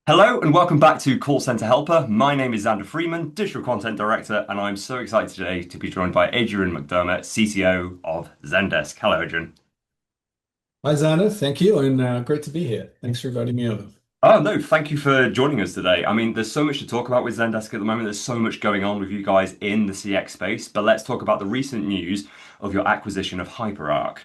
Hello and welcome back to Call Center Helper. My name is Xander Freeman, Digital Content Director, and I'm so excited today to be joined by Adrian McDermott, CTO of Zendesk. Hello, Adrian. Hi, Xander. Thank you, and great to be here. Thanks for inviting me over. Oh, no, thank you for joining us today. I mean, there's so much to talk about with Zendesk at the moment. There's so much going on with you guys in the CX space, but let's talk about the recent news of your acquisition of HyperArc.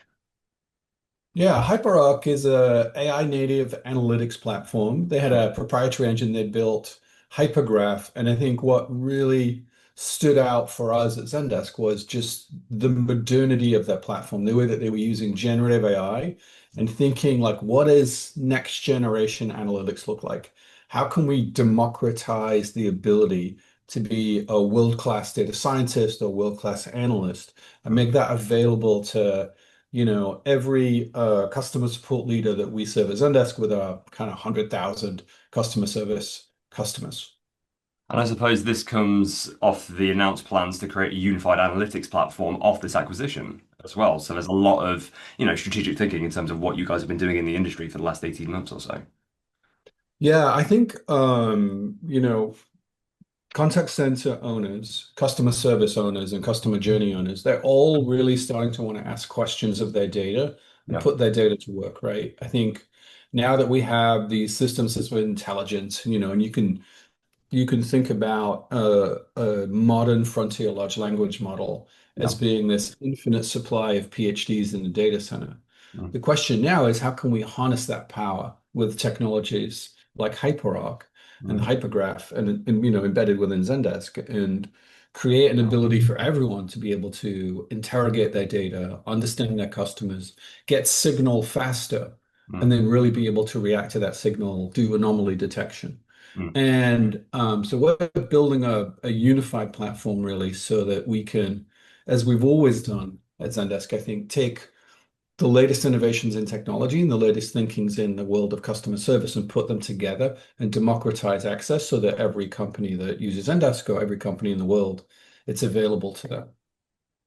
Yeah, HyperArc is a AI native analytics platform. They had a proprietary engine they built, Hypergraph, and I think what really stood out for us at Zendesk was just the modernity of that platform, the way that they were using generative AI and thinking like, what does next generation analytics look like? How can we democratize the ability to be a world-class data scientist or world-class analyst and make that available to every customer support leader that we serve at Zendesk with our kind of 100,000 customer service customers. And I suppose this comes off the announced plans to create a unified analytics platform off this acquisition as well. So there's a lot of, strategic thinking in terms of what you guys have been doing in the industry for the last 18 months or so. Yeah, I think contact center owners, customer service owners, and customer journey owners, they're all really starting to want to ask questions of their data and Yeah. put their data to work, right? I think now that we have these systems with intelligence, and you can think about a modern frontier large language model Yeah. as being this infinite supply of PhDs in the data center. Mm, The question now is how can we harness that power with technologies like HyperArc and the mm, Hypergraph and embedded within Zendesk and create an ability for everyone to be able to interrogate their data, understand their customers, get signal faster, and mm, then really be able to react to that signal, do anomaly detection. mm. And so we're building a unified platform really so that we can, as we've always done at Zendesk, I think, take the latest innovations in technology and the latest thinkings in the world of customer service and put them together and democratize access so that every company that uses Zendesk or every company in the world, it's available to them.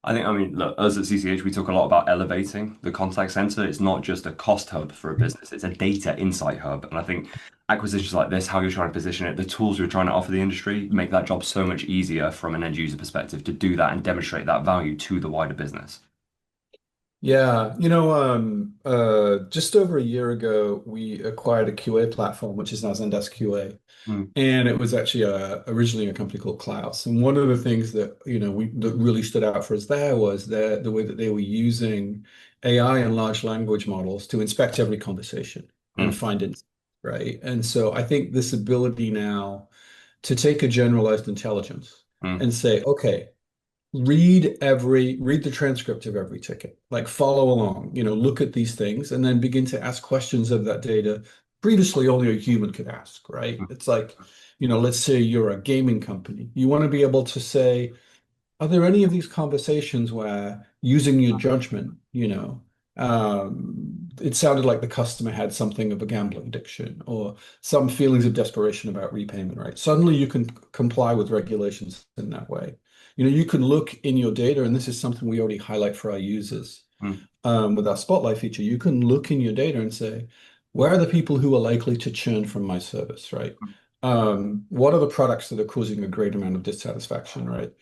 I mean, look, us at CCH, we talk a lot about elevating the contact center. It's not just a cost hub for a business, it's a data insight hub. And I think acquisitions like this, how you're trying to position it, the tools you're trying to offer the industry, make that job so much easier from an end user perspective to do that and demonstrate that value to the wider business. Yeah, just over a year ago, we acquired a QA platform, which is now Zendesk QA. Mm, And it was actually originally a company called Klaus. And one of the things that that really stood out for us there was the way that they were using AI and large language models to inspect every conversation and mm, find it, right? And so I think this ability now to take a generalized intelligence mm, and say, okay, read the transcript of every ticket, like follow along, look at these things, and then begin to ask questions of that data previously only a human could ask, right? mm, It's like, let's say you're a gaming company. You want to be able to say, are there any of these conversations where using your judgment, it sounded like the customer had something of a gambling addiction or some feelings of desperation about repayment, right? Suddenly you can comply with regulations in that way. You can look in your data, and this is something we already highlight for our users mm, with our Spotlight feature. You can look in your data and say, where are the people who are likely to churn from my service, right? What are the products that are causing a great amount of dissatisfaction, right?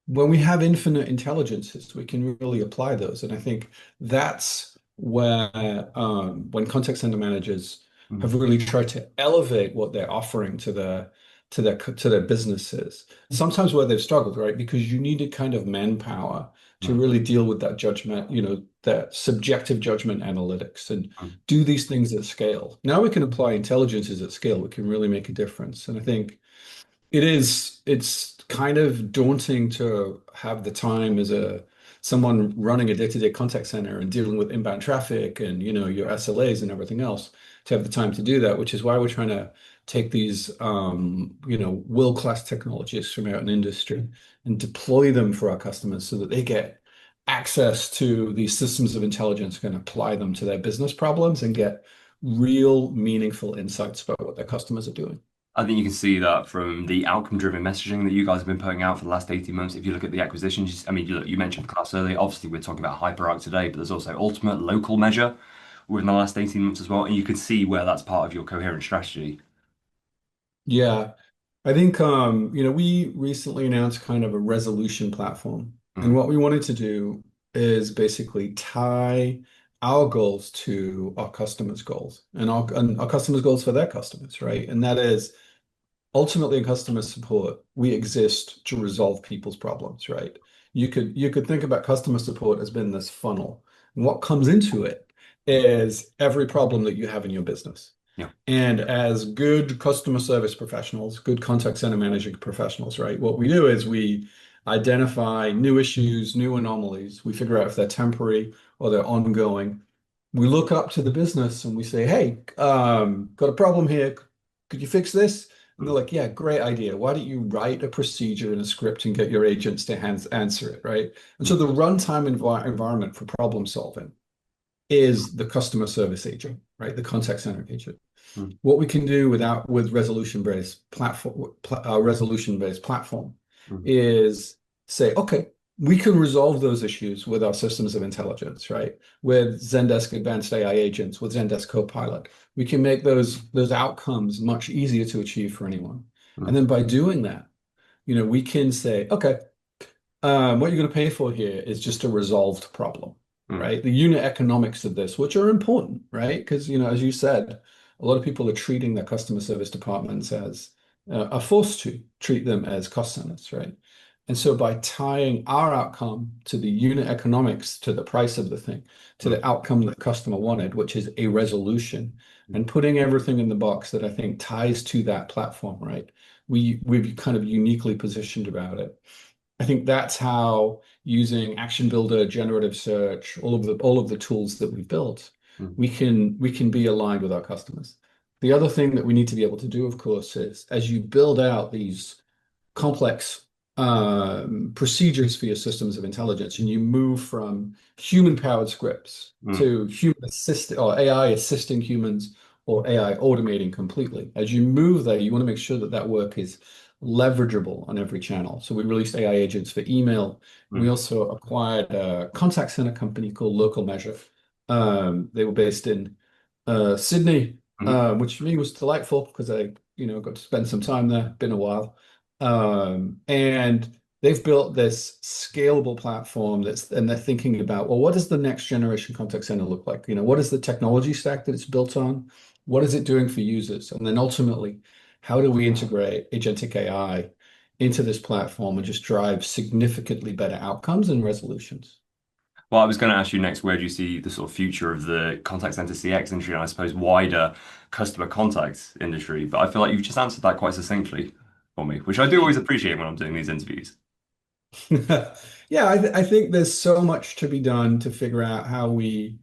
When we have infinite intelligences, we can really apply those. And I think that's where when contact center managers mm, have really tried to elevate what they're offering to their businesses. Sometimes where they've struggled, right? Because you needed kind of manpower to mm, really deal with that judgment, that subjective judgment analytics and mm. do these things at scale. Now we can apply intelligences at scale. We can really make a difference. And I think it's kind of daunting to have the time as someone running a day-to-day contact center and dealing with inbound traffic and your SLAs and everything else to have the time to do that, which is why we're trying to take these world-class technologies from out in industry and deploy them for our customers so that they get access to these systems of intelligence, can apply them to their business problems and get real meaningful insights about what their customers are doing. I think you can see that from the outcome-driven messaging that you guys have been putting out for the last 18 months. If you look at the acquisitions, I mean, you mentioned Class earlier. Obviously, we're talking about HyperArc today, but there's also Ultimate Local Measure within the last 18 months as well. And you can see where that's part of your coherent strategy. Yeah. I think we recently announced kind of a resolution platform. And Mm, what we wanted to do is basically tie our goals to our customers' goals and our customers' goals for their customers, right? And that is ultimately in customer support, we exist to resolve people's problems, right? You could think about customer support as being this funnel. And what comes into it is every problem that you have in your business. yeah. And as good customer service professionals, good contact center managing professionals, right? What we do is we identify new issues, new anomalies. We figure out if they're temporary or they're ongoing. We look up to the business and we say, hey, got a problem here. Could you fix this? And they're Mm, like, yeah, great idea. Why don't you write a procedure in a script and get your agents to answer it, right? And so mm, the runtime environment for problem solving is the customer service agent, right? The contact center agent. mm, What we can do with resolution-based platform mm, is say, okay, we can resolve those issues with our systems of intelligence, right? With Zendesk Advanced AI agents, with Zendesk Copilot, we can make those outcomes much easier to achieve for anyone. And mm, then by doing that, we can say, okay, what you're going to pay for here is just a resolved problem, mm, right? The unit economics of this, which are important, right? Because, as you said, a lot of people are treating their customer service departments as, are forced to treat them as cost centers, right? And so by tying our outcome to the unit economics, to the price of the thing, to mm, the outcome that the customer wanted, which is a resolution, mm. and putting everything in the box that I think ties to that platform, right? We've kind of uniquely positioned about it. I think that's how using Action Builder, generative search, all of the tools that we've built, Mm, we can be aligned with our customers. The other thing that we need to be able to do, of course, is as you build out these complex procedures for your systems of intelligence, and you move from human-powered scripts mm, to human assist or AI assisting humans or AI automating completely. As you move there, you want to make sure that that work is leverageable on every channel. So we released AI agents for email. We mm, also acquired a contact center company called Local Measure. They were based in Sydney, mm. which for me was delightful because I, got to spend some time there. Been a while. And they've built this scalable platform and they're thinking about, well, what does the next generation contact center look like? What is the technology stack that it's built on? What is it doing for users? And then ultimately, how do we integrate agentic AI into this platform and just drive significantly better outcomes and resolutions? Well, I was going to ask you next, where do you see the sort of future of the contact center CX industry and I suppose wider customer contact industry? But I feel like you've just answered that quite succinctly for me, which I do always appreciate when I'm doing these interviews. Yeah, I think there's so much to be done to figure out how we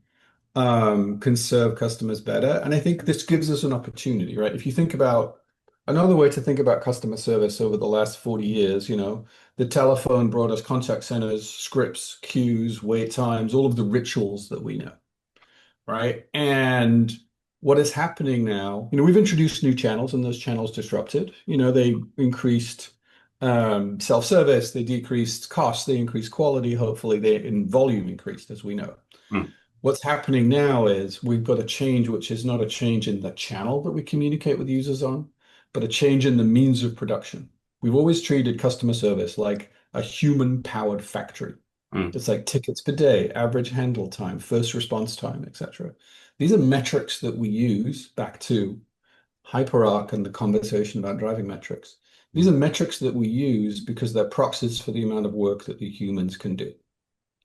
can serve customers better. And I think this gives us an opportunity, right? If you think about another way to think about customer service over the last 40 years, the telephone brought us contact centers, scripts, queues, wait times, all of the rituals that we know, right? And what is happening now, we've introduced new channels and those channels disrupted. They increased self-service, they decreased costs, they increased quality, hopefully they in volume increased, as we know. Mm, What's happening now is we've got a change, which is not a change in the channel that we communicate with users on, but a change in the means of production. We've always treated customer service like a human-powered factory. mm, It's like tickets per day, average handle time, first response time, etc. These are metrics that we use back to HyperArc and the conversation about driving metrics. These mm, are metrics that we use because they're proxies for the amount of work that the humans can do.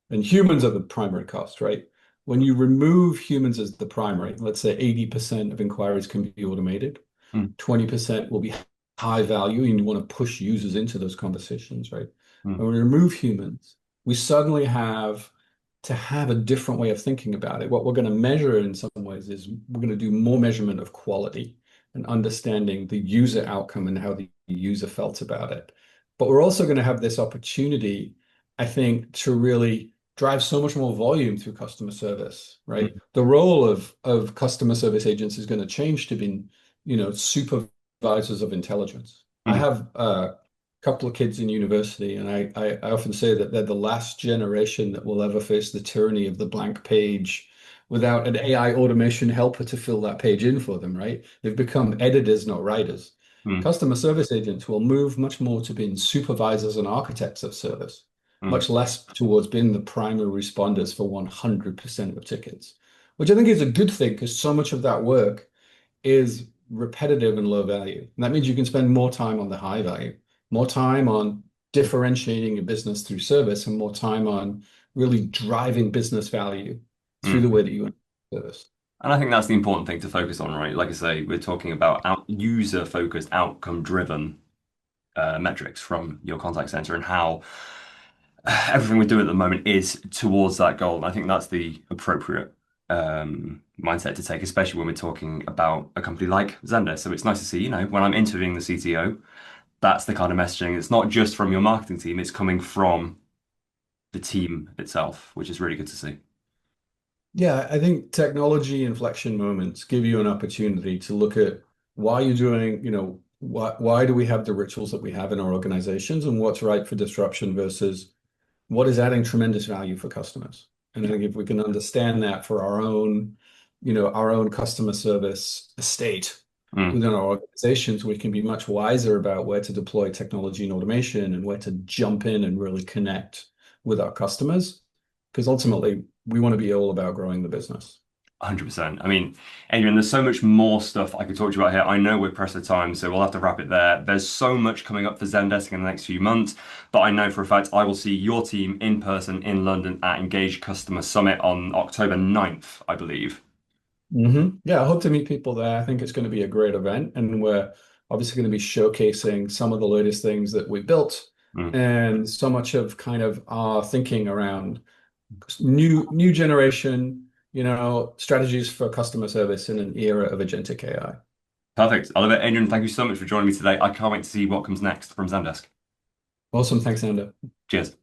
And humans are the primary cost, right? When you remove humans as the primary, let's say 80% of inquiries can be automated, mm, 20% will be high value, and you want to push users into those conversations, right? mm, When we remove humans, we suddenly have to have a different way of thinking about it. What we're going to measure in some ways is we're going to do more measurement of quality and understanding the user outcome and how the user felt about it. But we're also going to have this opportunity, I think, to really drive so much more volume through customer service, right? mm, The role of customer service agents is going to change to being, supervisors of intelligence. I mm. have a couple of kids in university, and I often say that they're the last generation that will ever face the tyranny of the blank page without an AI automation helper to fill that page in for them, right? They've become editors, not writers. Mm, Customer service agents will move much more to being supervisors and architects of service, mm, much less towards being the primary responders for 100% of tickets, which I think is a good thing because so much of that work is repetitive and low value. And that means you can spend more time on the high value, more time on differentiating your business through service, and more time on really driving business value through the mm. way that you service. And I think that's the important thing to focus on, right? Like I say, we're talking about user-focused, outcome-driven metrics from your contact center and how everything we're doing at the moment is towards that goal. And I think that's the appropriate mindset to take, especially when we're talking about a company like Xander. So it's nice to see, when I'm interviewing the CTO, that's the kind of messaging. It's not just from your marketing team, it's coming from the team itself, which is really good to see. Yeah, I think technology inflection moments give you an opportunity to look at why you're doing, why do we have the rituals that we have in our organizations and what's right for disruption versus what is adding tremendous value for customers. And I Yeah. think if we can understand that for our own customer service estate Mm. within our organizations, we can be much wiser about where to deploy technology and automation and where to jump in and really connect with our customers. Because ultimately, we want to be all about growing the business. 100%. I mean, Adrian, there's so much more stuff I could talk to you about here. I know we're pressed for time, so we'll have to wrap it there. There's so much coming up for Zendesk in the next few months, but I know for a fact I will see your team in person in London at Engage Customer Summit on October 9th, I believe. Yeah, I hope to meet people there. I think it's going to be a great event, and we're obviously going to be showcasing some of the latest things that we built Mm, and so much of kind of our thinking around new generation, strategies for customer service in an era of agentic AI. perfect. I love it. Adrian, thank you so much for joining me today. I can't wait to see what comes next from Zendesk. Awesome. Thanks, Xander. Cheers.